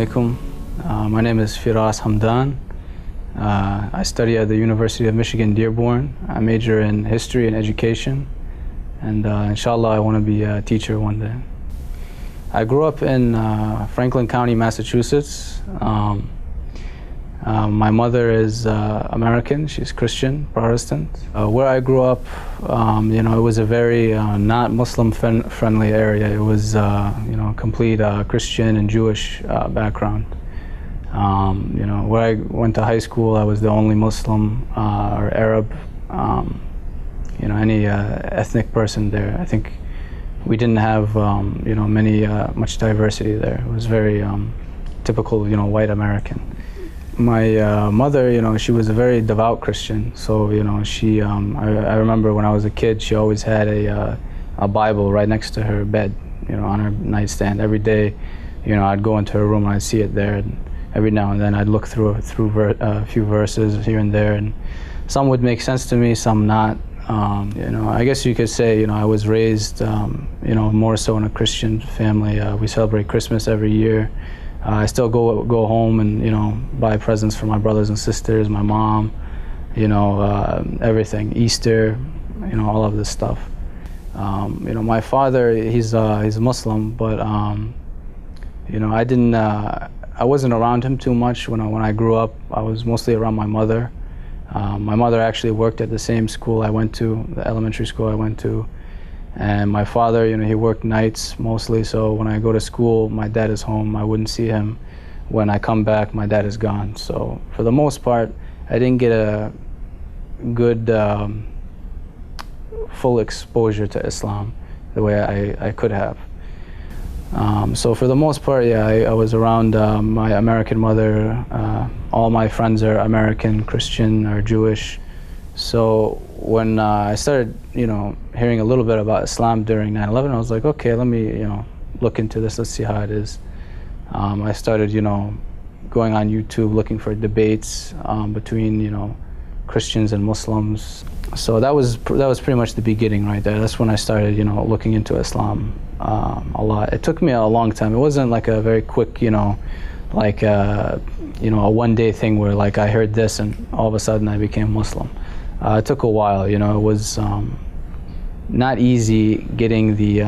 alaikum. My name is Firas Hamdan. I study at the University of Michigan, Dearborn. I major in history and education, and inshallah I want to be a teacher one day. I grew up in Franklin County, Massachusetts. My mother is American. She's Christian, Protestant. Where I grew up, it was a very not Muslim friendly area. It was, complete Christian and Jewish background. Where I went to high school, I was the only Muslim or Arab, any ethnic person there. I think we didn't have, much diversity there. It was very typical, white American. My mother, she was a very devout Christian. So, she, I remember when I was a kid, she always had a Bible right next to her bed, on her nightstand. Every day, I'd go into her room and I'd see it there. And every now and then I'd look through a few verses here and there, and some would make sense to me, some not. I guess you could say, I was raised, more so in a Christian family. We celebrate Christmas every year. I still go home and, buy presents for my brothers and sisters, my mom, everything, Easter, all of this stuff. My father, he's a Muslim, but, I wasn't around him too much when I grew up. I was mostly around my mother. My mother actually worked at the same school I went to, the elementary school I went to. And my father, he worked nights mostly, so when I go to school, my dad is home. I wouldn't see him. When I come back, my dad is gone. So for the most part, I didn't get a good full exposure to Islam the way I could have. So for the most part, I was around my American mother. All my friends are American, Christian, or Jewish. So when I started, hearing a little bit about Islam during 9/11, I was like, okay, let me, look into this. Let's see how it is. I started, going on YouTube, looking for debates between, Christians and Muslims. So that was pretty much the beginning right there. That's when I started, looking into Islam a lot. It took me a long time. It wasn't like a very quick, a one-day thing where like I heard this and all of a sudden I became Muslim. It took a while. It was not easy getting the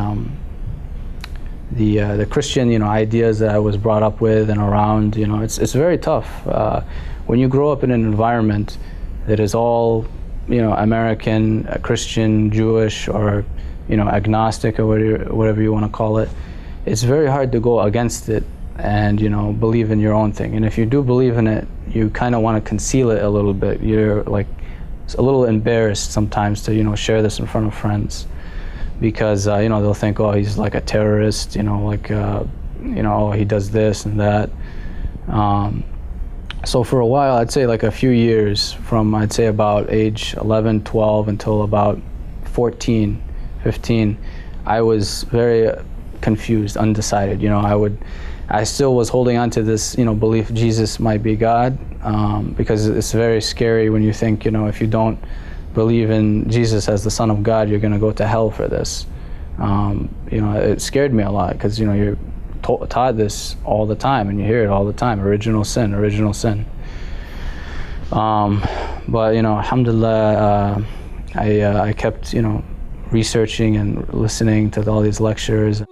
Christian, ideas that I was brought up with and around. It's very tough when you grow up in an environment that is all, American, Christian, Jewish, or agnostic, or whatever you want to call it. It's very hard to go against it and believe in your own thing. And if you do believe in it, you kind of want to conceal it a little bit. You're like a little embarrassed sometimes to share this in front of friends, because they'll think, oh, he's like a terrorist, oh, he does this and that. So for a while, I'd say like a few years, from I'd say about age 11, 12 until about 14, 15, I was very confused, undecided. I still was holding on to this, belief Jesus might be God, because it's very scary when you think, if you don't believe in Jesus as the Son of God, you're going to go to hell for this. It scared me a lot, because you're taught this all the time, and you hear it all the time: original sin, original sin. But alhamdulillah, I kept researching and listening to all these lectures.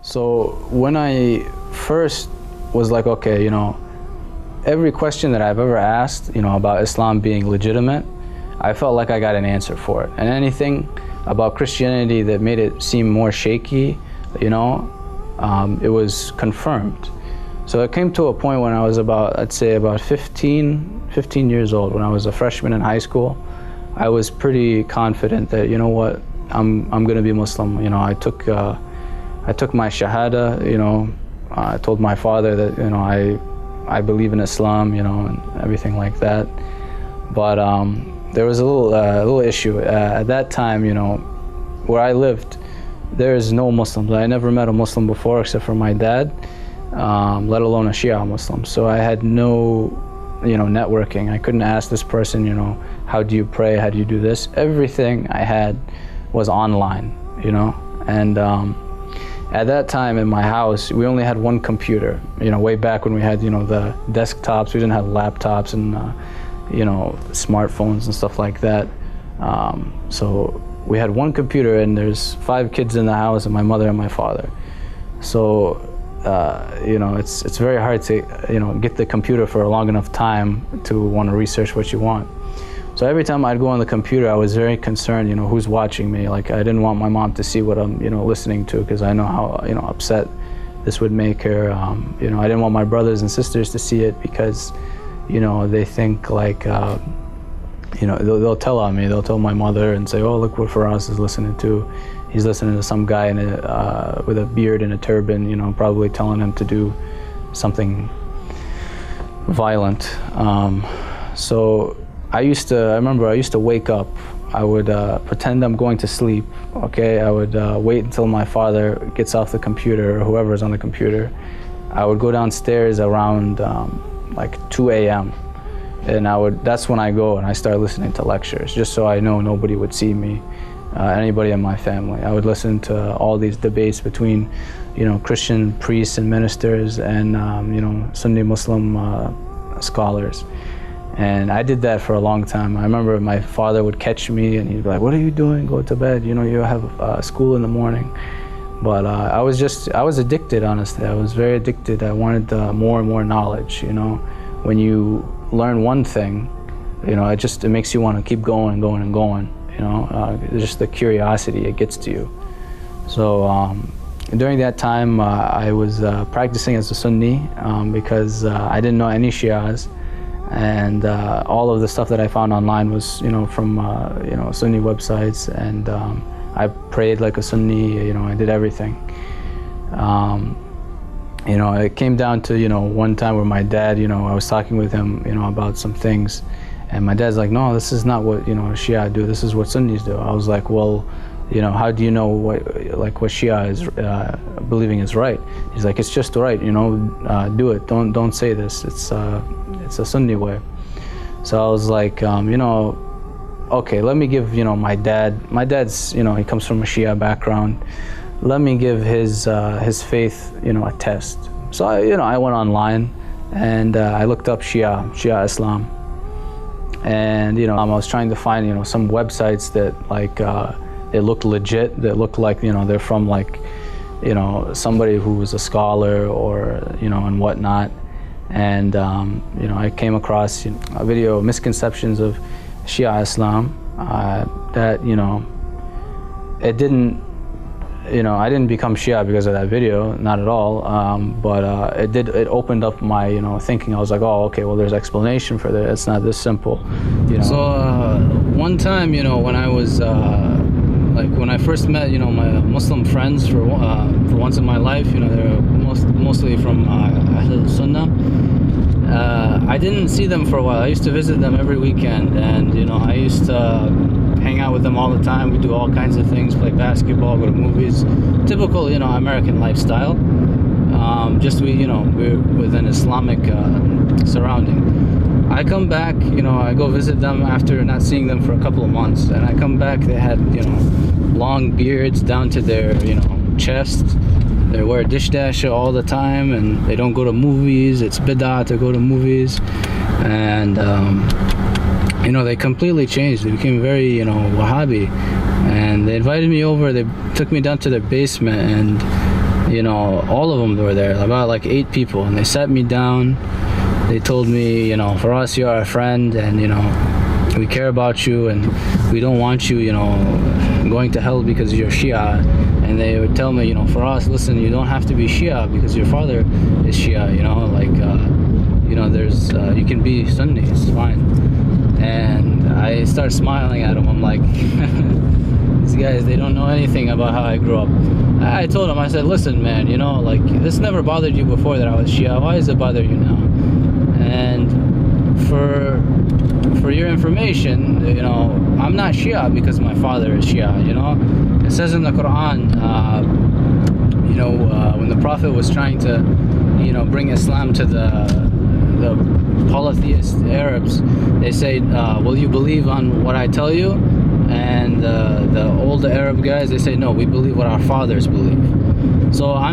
So when I first was like, okay, every question that I've ever asked, about Islam being legitimate, I felt like I got an answer for it. And anything about Christianity that made it seem more shaky, it was confirmed. So it came to a point when I was I'd say about 15 years old, when I was a freshman in high school. I was pretty confident that, I'm going to be Muslim. I took my shahada, I told my father that, I believe in Islam, and everything like that. But there was a little issue. At that time, where I lived, there is no Muslims. I never met a Muslim before except for my dad, let alone a Shia Muslim. So I had no, networking. I couldn't ask this person, how do you pray? How do you do this? Everything I had was online, and at that time in my house, we only had one computer, way back when we had, the desktops. We didn't have laptops and, smartphones and stuff like that. So we had one computer, and there's 5 kids in the house, and my mother and my father. So, it's very hard to, get the computer for a long enough time to want to research what you want. So every time I'd go on the computer, I was very concerned, who's watching me. Like, I didn't want my mom to see what I'm, listening to, because I know how, upset this would make her. I didn't want my brothers and sisters to see it because, they think like, they'll tell on me. They'll tell my mother and say, oh, look what Faraz is listening to. He's listening to some guy with a beard and a turban, probably telling him to do something violent. So I remember I used to wake up. I would pretend I'm going to sleep, okay? I would wait until my father gets off the computer, or whoever's on the computer. I would go downstairs around like 2 a.m. and that's when I go and I start listening to lectures, just so I know nobody would see me, anybody in my family. I would listen to all these debates between, Christian priests and ministers and, Sunni Muslim scholars. And I did that for a long time. I remember my father would catch me and he'd be like, what are you doing? Go to bed. You have school in the morning. But I was addicted, honestly. I was very addicted. I wanted more and more knowledge, When you learn one thing, it makes you want to keep going and going and going, just the curiosity, it gets to you. So during that time, I was practicing as a Sunni because I didn't know any Shias. And all of the stuff that I found online was, from, Sunni websites. And I prayed like a Sunni, I did everything. It came down to, one time where my dad, I was talking with him, about some things. And my dad's like, no, this is not what, Shia do. This is what Sunnis do. I was like, well, how do you know what Shia is believing is right? He's like, it's just right, do it. Don't say this. It's a Sunni way. So I was like, okay, let me give, my dad's, he comes from a Shia background. Let me give his faith, a test. So I went online and I looked up Shia Islam. And, I was trying to find, some websites that like, they looked legit, that looked like, they're from like, somebody who was a scholar or, and whatnot. And, I came across a video, Misconceptions of Shia Islam, that, it didn't, I didn't become Shia because of that video, not at all, but it opened up my, thinking. I was like, oh, okay, well, there's explanation for that. It's not this simple, So one time, when I was, when I first met, my Muslim friends for once in my life, they were mostly from Ahl Sunnah. I didn't see them for a while. I used to visit them every weekend, and I used to hang out with them all the time. We do all kinds of things, play basketball, go to movies, typical American lifestyle. We're with an Islamic surrounding. I come back, I go visit them after not seeing them for a couple of months, and I come back, they had long beards down to their chest. They wear dish dasher all the time, and they don't go to movies. It's bid'ah to go to movies. And they completely changed. They became very Wahhabi, and they invited me over. They took me down to their basement, and all of them were there, about like 8 people, and they sat me down. They told me, Faras, you're our friend, and we care about you, and we don't want you going to hell because you're Shia. And they would tell me, Faras, listen, you don't have to be Shia because your father is Shia, there's you can be Sunni, it's fine. And I start smiling at them. I'm like, these guys, they don't know anything about how I grew up. I told them, I said, listen, man, this never bothered you before that I was Shia. Why does it bother you now? And for your information, you know, I'm not Shia because my father is Shia, you know. It says in the Quran, you know, when the Prophet was trying to, you know, bring Islam to the polytheist Arabs, they say, will you believe on what I tell you? And the older Arab guys, they say, no, we believe what our fathers believe. So I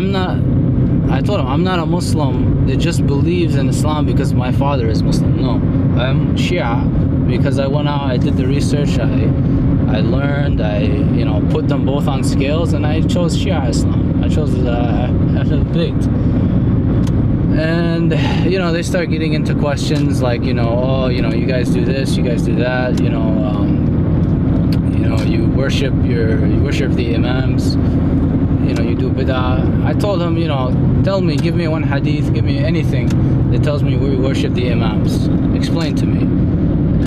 told him, I'm not a Muslim that just believes in Islam because my father is Muslim. No, I'm Shia because I went out, I did the research, I learned, I, you know, put them both on scales, and I chose Shia Islam. I chose Ahlul Bayt. And, you know, they start getting into questions like, you know, oh, you know, you guys do this, you guys do that, you know, you worship the imams, you know, you do bid'ah. I told him, you know, tell me, give me one hadith, give me anything that tells me we worship the imams. Explain to me.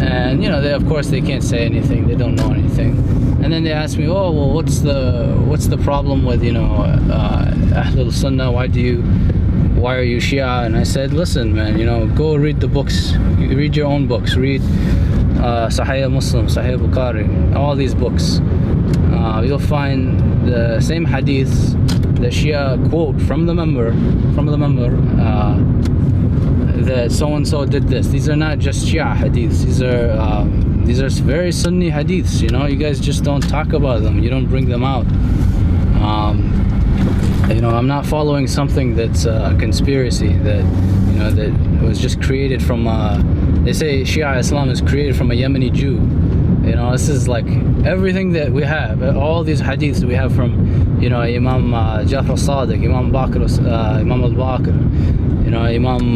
And, you know, of course they can't say anything, they don't know anything. And then they ask me, oh, well, what's the problem with, you know, Ahlul Sunnah, why are you Shia? And I said, listen, man, you know, go read the books, read your own books, read Sahih Muslim, Sahih Bukhari, all these books. You'll find the same hadiths that Shia quote from the member, that so-and-so did this. These are not just Shia hadiths, these are very Sunni hadiths, you know, you guys just don't talk about them, you don't bring them out. You know, I'm not following something that's a conspiracy that, you know, that was just created from, they say Shia Islam is created from a Yemeni Jew. You know, this is like everything that we have, all these hadiths we have from, you know, Imam Jafar al-Sadiq, Imam al-Baqir, you know, Imam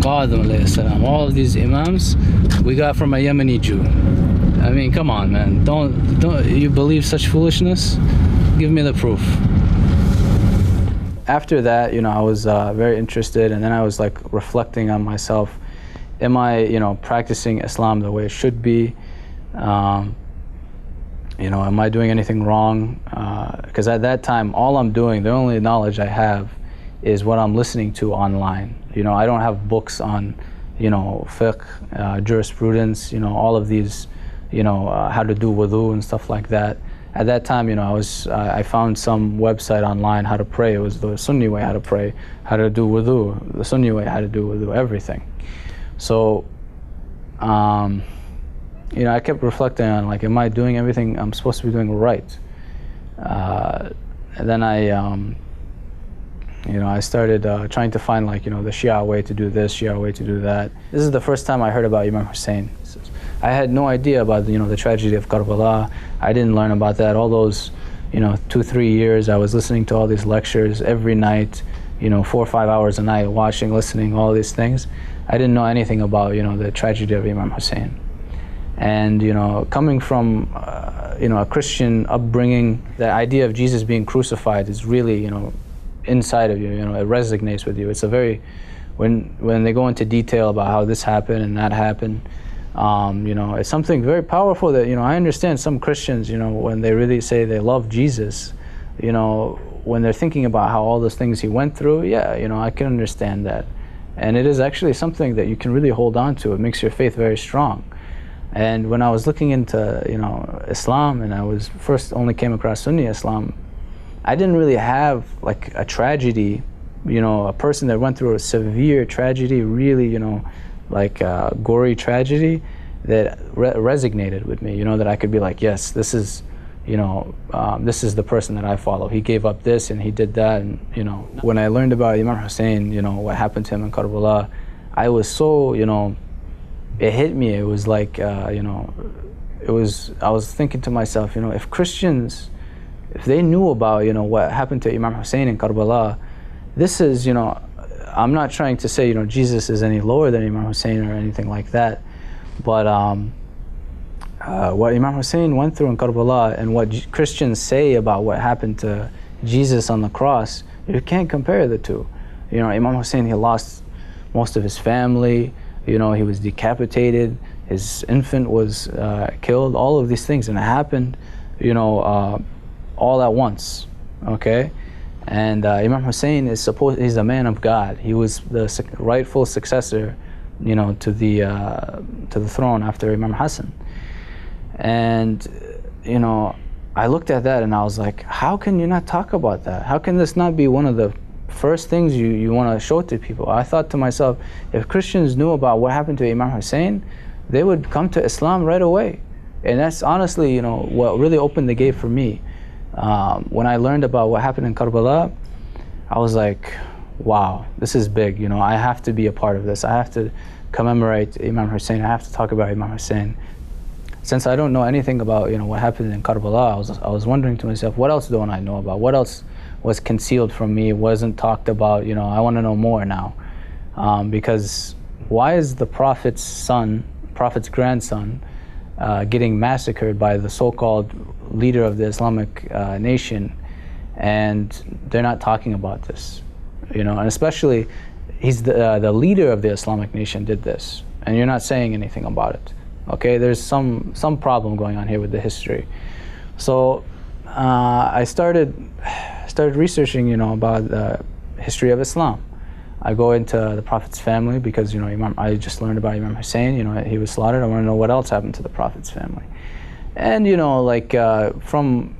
Qadim alayhi salam, all of these imams we got from a Yemeni Jew. I mean, come on, man, don't you believe such foolishness? Give me the proof. After that, you know, I was very interested, and then I was like reflecting on myself. Am I, you know, practicing Islam the way it should be? You know, am I doing anything wrong? Because at that time, all I'm doing, the only knowledge I have is what I'm listening to online. You know, I don't have books on, you know, fiqh, jurisprudence, you know, all of these, you know, how to do wudu and stuff like that. At that time, you know, I found some website online how to pray. It was the Sunni way how to pray, how to do wudu, the Sunni way how to do wudu, everything. So, you know, I kept reflecting on, like, am I doing everything I'm supposed to be doing right? And then you know, I started trying to find, like, you know, the Shia way to do this, Shia way to do that. This is the first time I heard about Imam Hussein. I had no idea about, you know, the tragedy of Kerbala. I didn't learn about that. All those, you know, 2-3 years, I was listening to all these lectures every night, you know, 4 or 5 hours a night, watching, listening, all these things. I didn't know anything about, you know, the tragedy of Imam Hussein. And, you know, coming from, you know, a Christian upbringing, the idea of Jesus being crucified is really, you know, inside of you, you know, it resonates with you. It's a very, when they go into detail about how this happened and that happened, you know, it's something very powerful that, you know, I understand some Christians, you know, when they really say they love Jesus, you know, when they're thinking about how all those things he went through, yeah, you know, I can understand that. And it is actually something that you can really hold on to. It makes your faith very strong. And when I was looking into, you know, Islam, and I was first only came across Sunni Islam, I didn't really have like a tragedy, you know, a person that went through a severe tragedy, really, you know, like a gory tragedy that resonated with me, you know, that I could be like, yes, this is, you know, this is the person that I follow. He gave up this and he did that, and, you know. When I learned about Imam Hussein, you know, what happened to him in Kerbala, I was so, you know, it hit me. It was like, you know, I was thinking to myself, you know, if Christians, if they knew about, you know, what happened to Imam Hussein in Kerbala, this is, you know, I'm not trying to say, you know, Jesus is any lower than Imam Hussein or anything like that, but what Imam Hussein went through in Kerbala and what Christians say about what happened to Jesus on the cross, you can't compare the two. You know, Imam Hussein, he lost most of his family, you know, he was decapitated, his infant was killed, all of these things, and it happened, you know, all at once, okay? And Imam Hussein is he's a man of God. He was the rightful successor you know, to the throne after Imam Hassan. And, you know, I looked at that and I was like, how can you not talk about that? How can this not be one of the first things you want to show to people? I thought to myself, if Christians knew about what happened to Imam Hussein, they would come to Islam right away. And that's honestly, you know, what really opened the gate for me. When I learned about what happened in Kerbala, I was like, wow, this is big. You know, I have to be a part of this. I have to commemorate Imam Hussein. I have to talk about Imam Hussein. Since I don't know anything about, you know, what happened in Kerbala, I was wondering to myself, what else don't I know about? What else was concealed from me, wasn't talked about? You know, I want to know more now. Because why is the Prophet's grandson, getting massacred by the so-called leader of the Islamic nation, and they're not talking about this? You know, and especially, he's the leader of the Islamic nation did this, and you're not saying anything about it. Okay, there's some problem going on here with the history. So I started researching, you know, about the history of Islam. I go into the Prophet's family because, you know, I just learned about Imam Hussein. You know, he was slaughtered. I want to know what else happened to the Prophet's family. And, you know, like from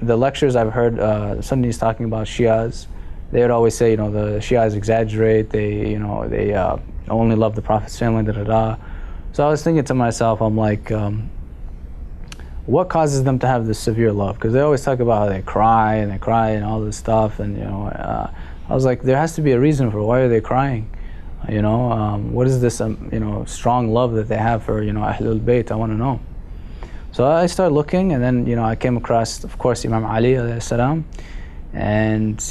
the lectures I've heard Sunnis talking about Shias, they would always say, you know, the Shias exaggerate. They, you know, they only love the Prophet's family. Da da da. So I was thinking to myself, I'm like, what causes them to have this severe love? Because they always talk about how they cry and all this stuff, and, you know, I was like, there has to be a reason for why are they crying, you know? What is this, you know, strong love that they have for, you know, Ahlul Bayt? I want to know. So I started looking, and then, you know, I came across, of course, Imam Ali alayhi salam, and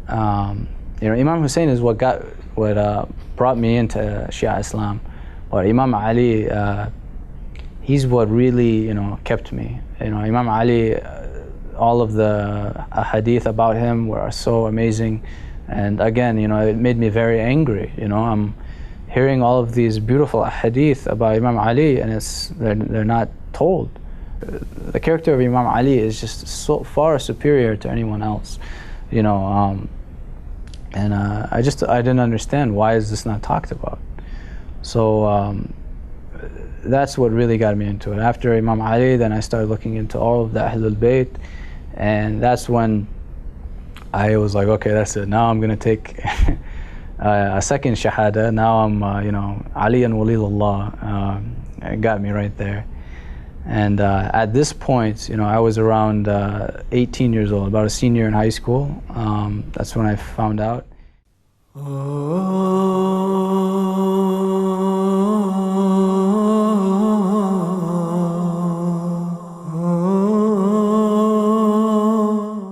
you know, Imam Hussein is what brought me into Shia Islam. But Imam Ali, he's what really, you know, kept me. You know, Imam Ali, all of the hadith about him were so amazing. And again, you know, it made me very angry. You know, I'm hearing all of these beautiful hadith about Imam Ali, and they're not told. The character of Imam Ali is just so far superior to anyone else. You know, and I didn't understand, why is this not talked about? So that's what really got me into it. After Imam Ali, then I started looking into all of the Ahlul Bayt, and that's when I was like, okay, that's it. Now I'm going to take a second Shahada. Now I'm, you know, Ali and Waliyullah. It got me right there. And at this point, you know, I was around 18 years old, about a senior in high school. That's when I found out.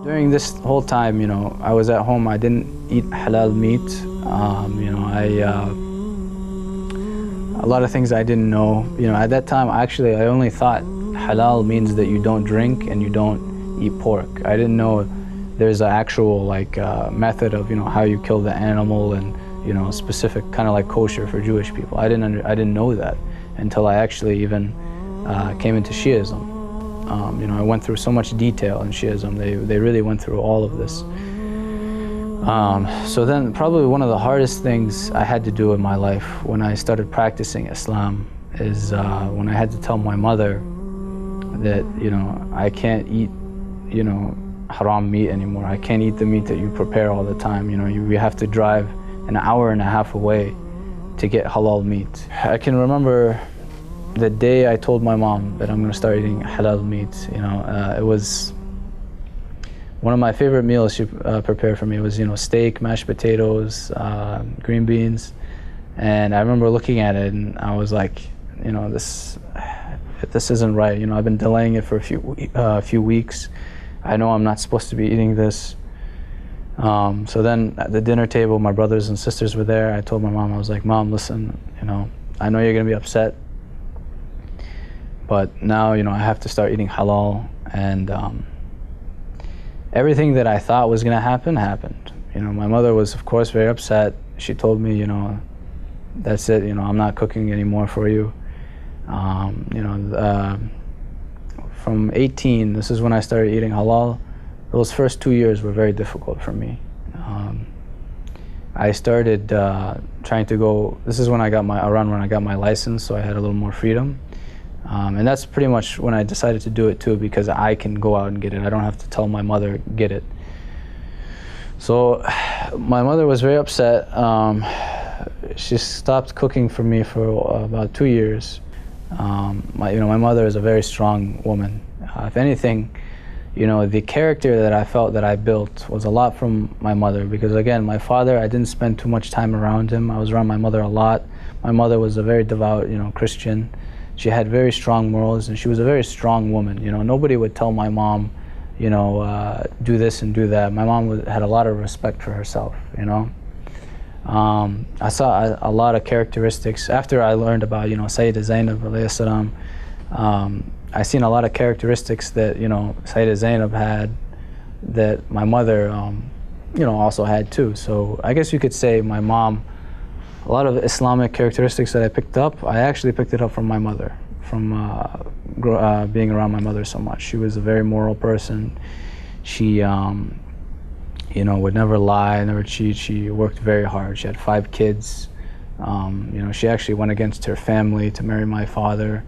During this whole time, you know, I was at home. I didn't eat halal meat. You know, a lot of things I didn't know. You know, at that time, actually, I only thought halal means that you don't drink and you don't eat pork. I didn't know there's an actual, like, method of, you know, how you kill the animal, and, you know, specific kind of like kosher for Jewish people. I didn't know that until I actually even came into Shiism. You know, I went through so much detail in Shiism. They really went through all of this. So then probably one of the hardest things I had to do in my life when I started practicing Islam is when I had to tell my mother that, you know, I can't eat, you know, haram meat anymore. I can't eat the meat that you prepare all the time. You know, we have to drive an hour and a half away to get halal meat. I can remember the day I told my mom that I'm going to start eating halal meat. You know, it was one of my favorite meals she prepared for me. It was, you know, steak, mashed potatoes, green beans. And I remember looking at it and I was like, you know, this isn't right. You know, I've been delaying it for a few weeks. I know I'm not supposed to be eating this. So then at the dinner table, my brothers and sisters were there. I told my mom, I was like, Mom, listen, you know, I know you're going to be upset, but now, you know, I have to start eating halal. And everything that I thought was going to happen happened. You know, my mother was, of course, very upset. She told me, you know, that's it, you know, I'm not cooking anymore for you. You know, from 18, this is when I started eating halal. Those first 2 years were very difficult for me. I started trying to go. This is when I got my license, so I had a little more freedom. And that's pretty much when I decided to do it too, because I can go out and get it. I don't have to tell my mother, get it. So my mother was very upset. She stopped cooking for me for about 2 years. My mother is a very strong woman. If anything, the character that I felt that I built was a lot from my mother, because again, my father, I didn't spend too much time around him. I was around my mother a lot. My mother was a very devout, Christian. She had very strong morals, and she was a very strong woman. Nobody would tell my mom, do this and do that. My mom had a lot of respect for herself, I saw a lot of characteristics. After I learned about, Sayyida Zainab alayhi salam, I seen a lot of characteristics that, Sayyida Zainab had that my mother, also had too. So I guess you could say my mom, a lot of Islamic characteristics that I picked up, I actually picked it up from my mother, from being around my mother so much. She was a very moral person. She, would never lie, never cheat. She worked very hard. She had 5 kids. She actually went against her family to marry my father,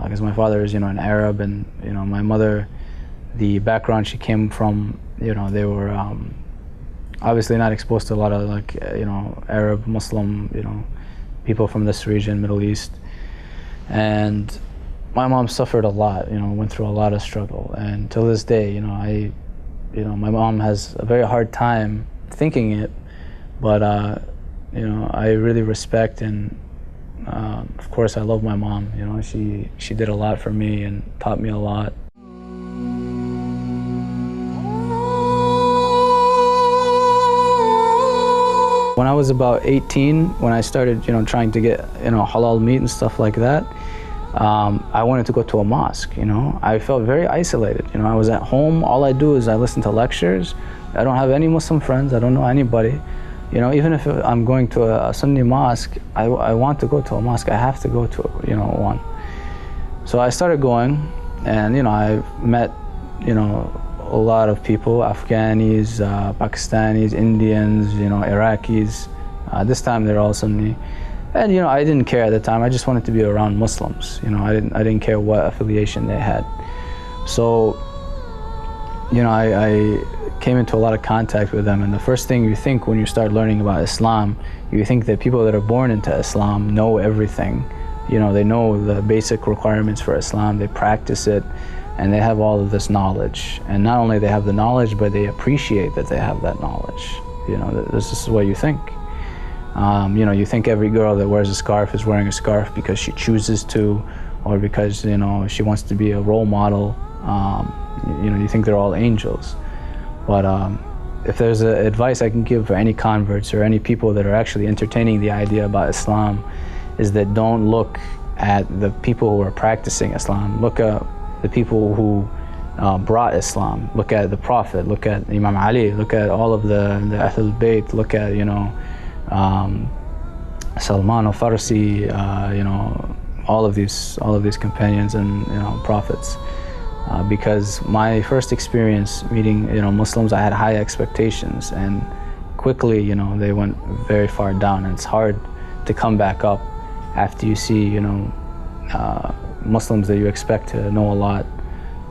because my father is, an Arab, and my mother, the background she came from, they were obviously not exposed to a lot of Arab, Muslim, people from this region, Middle East. And my mom suffered a lot, went through a lot of struggle. And till this day, my mom has a very hard time thinking it, but I really respect, and of course I love my mom. She did a lot for me and taught me a lot. When I was about 18, when I started, trying to get, halal meat and stuff like that, I wanted to go to a mosque, I felt very isolated. I was at home, all I do is I listen to lectures. I don't have any Muslim friends, I don't know anybody. Even if I'm going to a Sunni mosque, I want to go to a mosque, I have to go to, one. So I started going, and, I met, a lot of people, Afghanis, Pakistanis, Indians, Iraqis. This time they're all Sunni. And I didn't care at the time. I just wanted to be around Muslims. I didn't care what affiliation they had. So, I came into a lot of contact with them, and the first thing you think when you start learning about Islam, you think that people that are born into Islam know everything. They know the basic requirements for Islam, they practice it, and they have all of this knowledge. And not only they have the knowledge, but they appreciate that they have that knowledge. This is what you think. You think every girl that wears a scarf is wearing a scarf because she chooses to, or because, she wants to be a role model. You think they're all angels. But if there's advice I can give for any converts or any people that are actually entertaining the idea about Islam, is that don't look at the people who are practicing Islam. Look at the people who brought Islam. Look at the Prophet, look at Imam Ali, look at all of the Ahlul Bayt, look at, Salman al-Farsi, all of these companions and, prophets. Because my first experience meeting, Muslims, I had high expectations, and quickly, they went very far down, and it's hard to come back up after you see, Muslims that you expect to know a lot,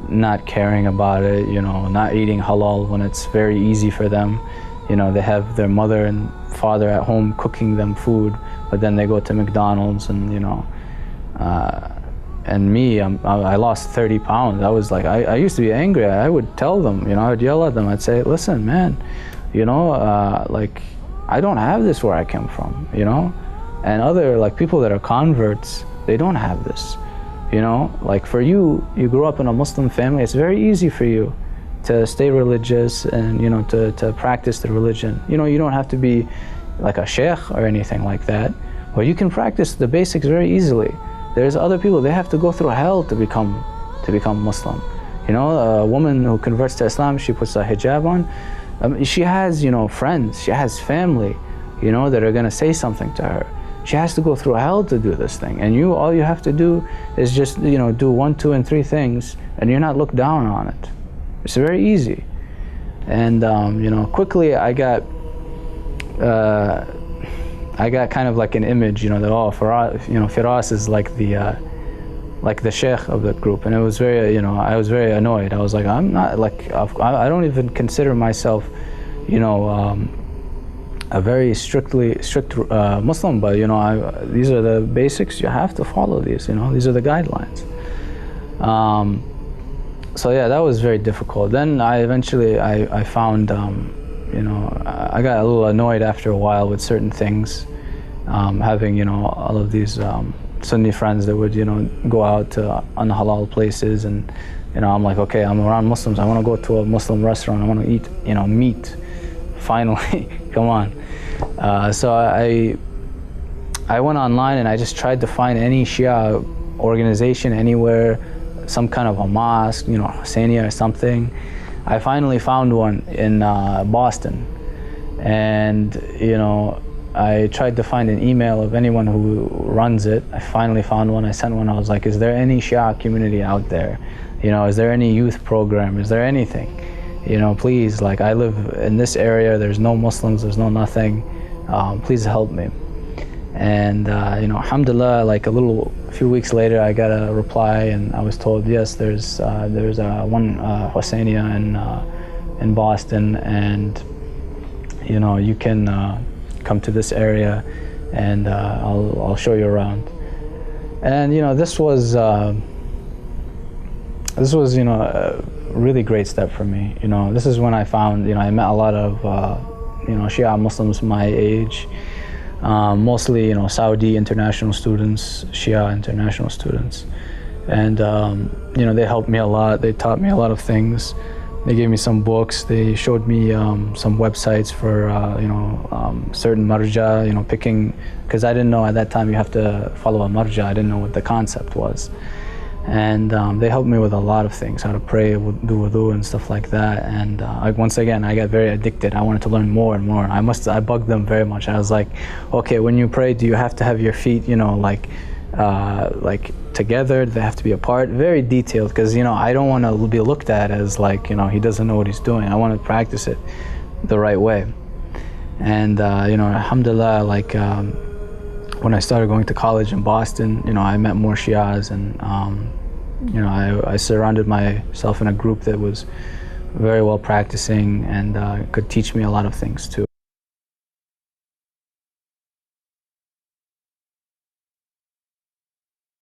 not caring about it, not eating halal when it's very easy for them. They have their mother and father at home cooking them food, but then they go to McDonald's and, and me, I lost 30 pounds. I was like, I used to be angry. I would tell them, I would yell at them. I'd say, listen, man, I don't have this where I came from, and other people that are converts, they don't have this. For you grew up in a Muslim family, it's very easy for you to stay religious and, to practice the religion. You don't have to be like a sheikh or anything like that, but you can practice the basics very easily. There's other people, they have to go through hell to become Muslim. A woman who converts to Islam, she puts a hijab on. She has, friends, she has family, that are gonna say something to her. She has to go through hell to do this thing, and all you have to do is just do 1, 2, and 3 things, and you're not looked down on it. It's very easy. And quickly I got I got kind of like an image, you know, that Firaas is like the sheikh of the group, and it was very, you know, I was very annoyed. I was like, I'm not like, I don't even consider myself, you know, a very strict Muslim, but you know, these are the basics. You have to follow these. You know, these are the guidelines. So yeah, that was very difficult. Then I eventually I found, you know, I got a little annoyed after a while with certain things, having, you know, all of these Sunni friends that would, you know, go out to unhalal places, and you know, I'm like, okay, I'm around Muslims. I want to go to a Muslim restaurant. I want to eat, you know, meat. Finally, come on. So I went online and I just tried to find any Shia organization anywhere, some kind of a mosque, you know, Husseiniya or something. I finally found one in Boston, and you know, I tried to find an email of anyone who runs it. I finally found one. I sent one. I was like, is there any Shia community out there? You know, is there any youth program? Is there anything? You know, please, like, I live in this area, there's no Muslims, there's no nothing, please help me. And you know, alhamdulillah, like a few weeks later, I got a reply, and I was told, yes, there's one Husseiniya in Boston, and you know, you can come to this area, and I'll show you around. And you know, this was you know, a really great step for me. You know, this is when I found, you know, I met a lot of you know, Shia Muslims my age, mostly, you know, Saudi international students, Shia international students, and you know, they helped me a lot. They taught me a lot of things. They gave me some books. They showed me some websites for you know, certain marja, you know, picking, because I didn't know at that time you have to follow a marja. I didn't know what the concept was. And they helped me with a lot of things, how to pray, do wudu and stuff like that. And once again, I got very addicted. I wanted to learn more and more. I bugged them very much. I was like, okay, when you pray, do you have to have your feet, you know, like together? Do they have to be apart? Very detailed, because you know, I don't want to be looked at as like, you know, he doesn't know what he's doing. I want to practice it the right way. And you know, alhamdulillah, like when I started going to college in Boston, you know, I met more Shias, and you know, I surrounded myself in a group that was very well practicing and could teach me a lot of things too.